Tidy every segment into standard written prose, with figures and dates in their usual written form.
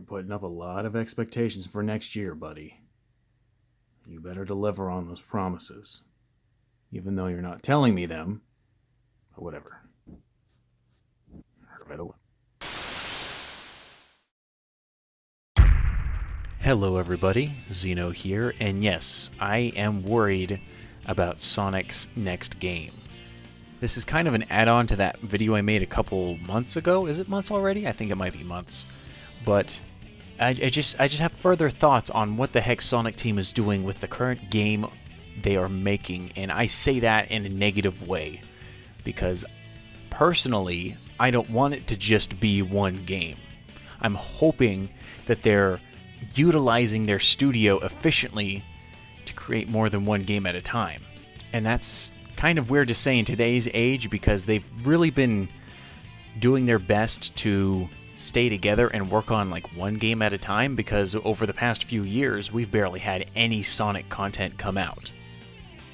putting up a lot of expectations for next year, buddy. You better deliver on those promises. Even though you're not telling me them, but whatever. Hello everybody, Xyno here, and yes, I am worried about Sonic's next game. This is kind of an add-on to that video I made a couple months ago. Is it months already? I think it might be months. But I just have further thoughts on what the heck Sonic Team is doing with the current game they are making, and I say that in a negative way. Because personally, I don't want it to just be one game. I'm hoping that they're utilizing their studio efficiently to create more than one game at a time. And that's kind of weird to say in today's age because they've really been doing their best to stay together and work on like one game at a time, because over the past few years we've barely had any Sonic content come out.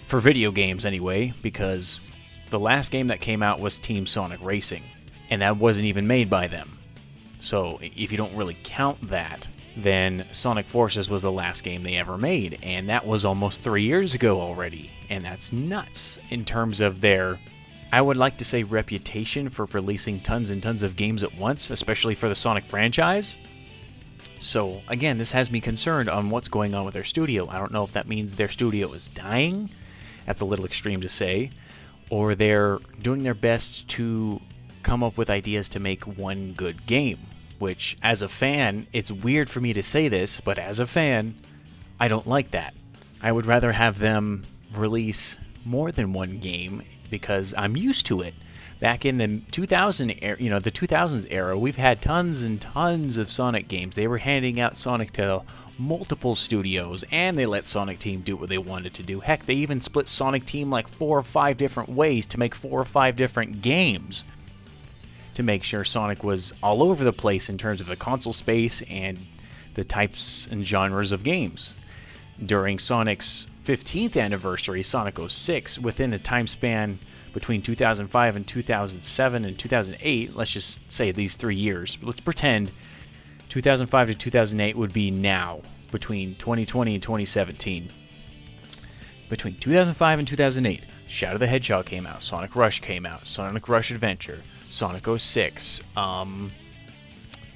For video games anyway, because the last game that came out was Team Sonic Racing, and that wasn't even made by them. So if you don't really count that, then Sonic Forces was the last game they ever made, and that was almost 3 years ago already, and that's nuts in terms of their, I would like to say, reputation for releasing tons and tons of games at once, especially for the Sonic franchise. So again, this has me concerned on what's going on with their studio. I don't know if that means their studio is dying, that's a little extreme to say, or they're doing their best to come up with ideas to make one good game. Which, as a fan, it's weird for me to say this, but as a fan, I don't like that. I would rather have them release more than one game because I'm used to it. Back in the 2000s era, we've had tons and tons of Sonic games. They were handing out Sonic to multiple studios, and they let Sonic Team do what they wanted to do. Heck, they even split Sonic Team like 4 or 5 different ways to make 4 or 5 different games, to make sure Sonic was all over the place in terms of the console space and the types and genres of games. During Sonic's 15th anniversary, Sonic 06, within a time span between 2005 and 2007 and 2008, let's just say these 3 years, let's pretend 2005 to 2008 would be now, between 2020 and 2017. Between 2005 and 2008, Shadow the Hedgehog came out, Sonic Rush came out, Sonic Rush Adventure, Sonic 06,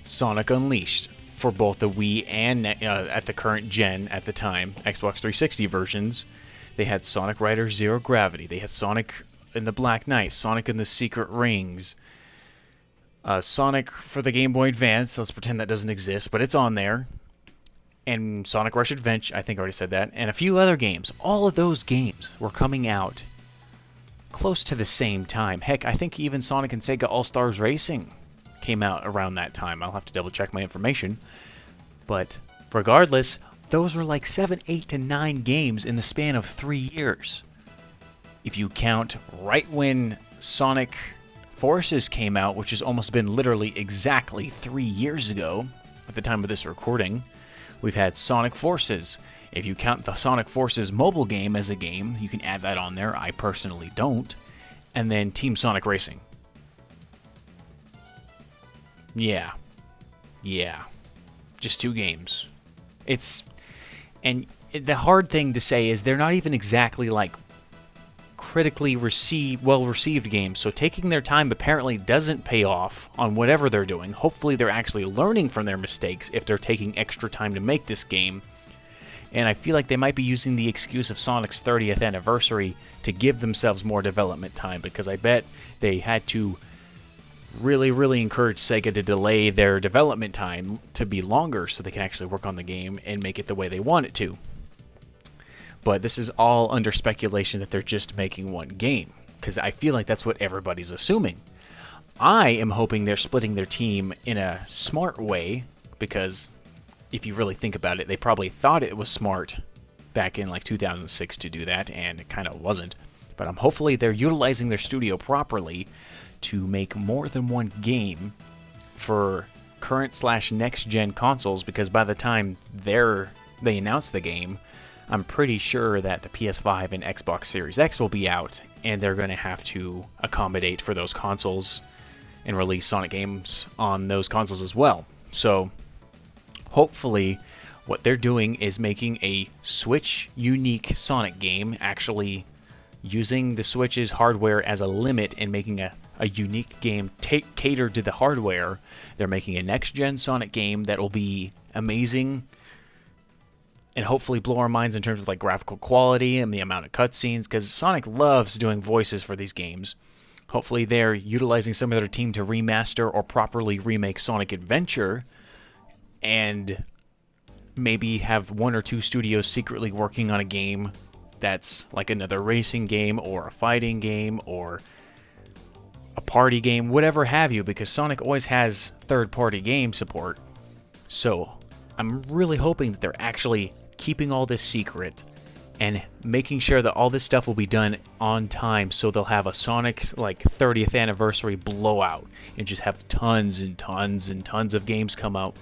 Sonic Unleashed for both the Wii and at the current gen at the time, Xbox 360 versions. They had Sonic Riders Zero Gravity. They had Sonic in the Black Knight, Sonic in the Secret Rings, Sonic for the Game Boy Advance. Let's pretend that doesn't exist, but it's on there. And Sonic Rush Adventure, I think I already said that, and a few other games. All of those games were coming out close to the same time. Heck, I think even Sonic and Sega All-Stars Racing came out around that time. I'll have to double check my information. But regardless, those were like 7, 8 to 9 games in the span of 3 years. If you count right when Sonic Forces came out, which has almost been literally exactly 3 years ago at the time of this recording, we've had Sonic Forces. If you count the Sonic Forces mobile game as a game, you can add that on there. I personally don't. And then Team Sonic Racing. Yeah. Just 2 games. And the hard thing to say is they're not even exactly like critically well-received games. So taking their time apparently doesn't pay off on whatever they're doing. Hopefully they're actually learning from their mistakes if they're taking extra time to make this game. And I feel like they might be using the excuse of Sonic's 30th anniversary to give themselves more development time, because I bet they had to really encourage Sega to delay their development time to be longer so they can actually work on the game and make it the way they want it to. But this is all under speculation that they're just making one game, because I feel like that's what everybody's assuming. I am hoping they're splitting their team in a smart way, because if you really think about it, they probably thought it was smart back in like 2006 to do that, and it kind of wasn't. But hopefully they're utilizing their studio properly to make more than one game for current/next-gen consoles, because by the time they announce the game, I'm pretty sure that the PS5 and Xbox Series X will be out, and they're going to have to accommodate for those consoles and release Sonic games on those consoles as well. So hopefully what they're doing is making a Switch unique Sonic game, actually using the Switch's hardware as a limit and making a unique game catered to the hardware. They're making a next-gen Sonic game that will be amazing and hopefully blow our minds in terms of like graphical quality and the amount of cutscenes, because Sonic loves doing voices for these games. Hopefully they're utilizing some of their team to remaster or properly remake Sonic Adventure, and maybe have one or two studios secretly working on a game that's like another racing game or a fighting game or a party game, whatever have you, because Sonic always has third-party game support. So I'm really hoping that they're actually keeping all this secret and making sure that all this stuff will be done on time, so they'll have a Sonic like 30th anniversary blowout and just have tons and tons and tons of games come out,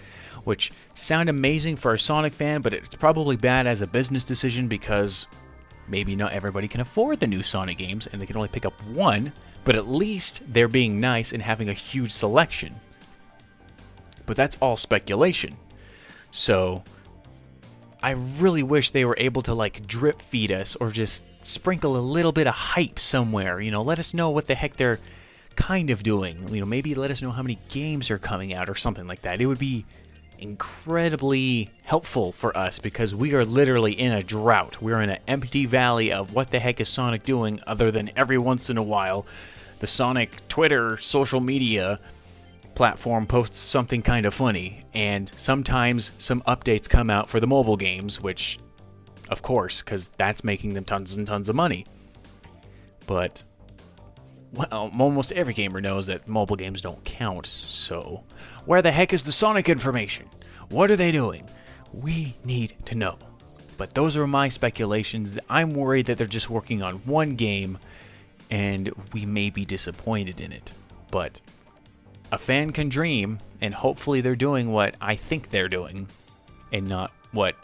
which sound amazing for a Sonic fan, but it's probably bad as a business decision because maybe not everybody can afford the new Sonic games and they can only pick up one, but at least they're being nice and having a huge selection. But that's all speculation. So I really wish they were able to like drip feed us or just sprinkle a little bit of hype somewhere. You know, let us know what the heck they're kind of doing. You know, maybe let us know how many games are coming out or something like that. It would be incredibly helpful for us because we are literally in a drought. We're in an empty valley of what the heck is Sonic doing, other than every once in a while the Sonic Twitter social media platform posts something kind of funny, and sometimes some updates come out for the mobile games, which of course, because that's making them tons and tons of money. But well, almost every gamer knows that mobile games don't count, so where the heck is the Sonic information? What are they doing? We need to know. But those are my speculations. I'm worried that they're just working on one game, and we may be disappointed in it. But a fan can dream, and hopefully they're doing what I think they're doing, and not what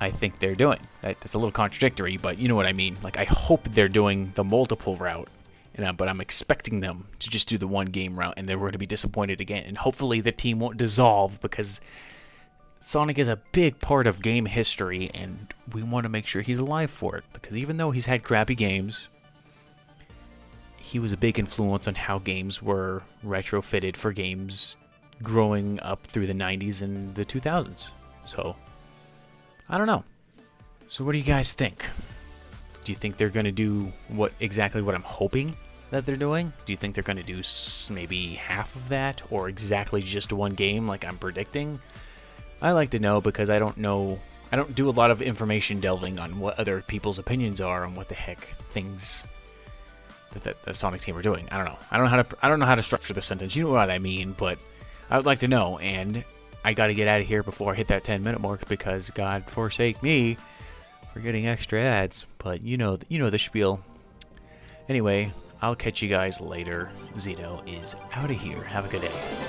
I think they're doing. That's a little contradictory, but you know what I mean. Like, I hope they're doing the multiple route, but I'm expecting them to just do the one game route, and then we're going to be disappointed again. And hopefully the team won't dissolve, because Sonic is a big part of game history, and we want to make sure he's alive for it. Because even though he's had crappy games, he was a big influence on how games were retrofitted for games growing up through the 90s and the 2000s. So I don't know. So what do you guys think? Do you think they're going to do exactly what I'm hoping that they're doing? Do you think they're going to do maybe half of that, or exactly just one game like I'm predicting? I like to know, because I don't know. I don't do a lot of information delving on what other people's opinions are on what the heck things that the Sonic team are doing. I don't know. I don't know how to structure the sentence. You know what I mean, but I would like to know, and I got to get out of here before I hit that 10-minute mark, because God forsake me for getting extra ads. But you know the spiel. Anyway, I'll catch you guys later. Xyno is out of here. Have a good day.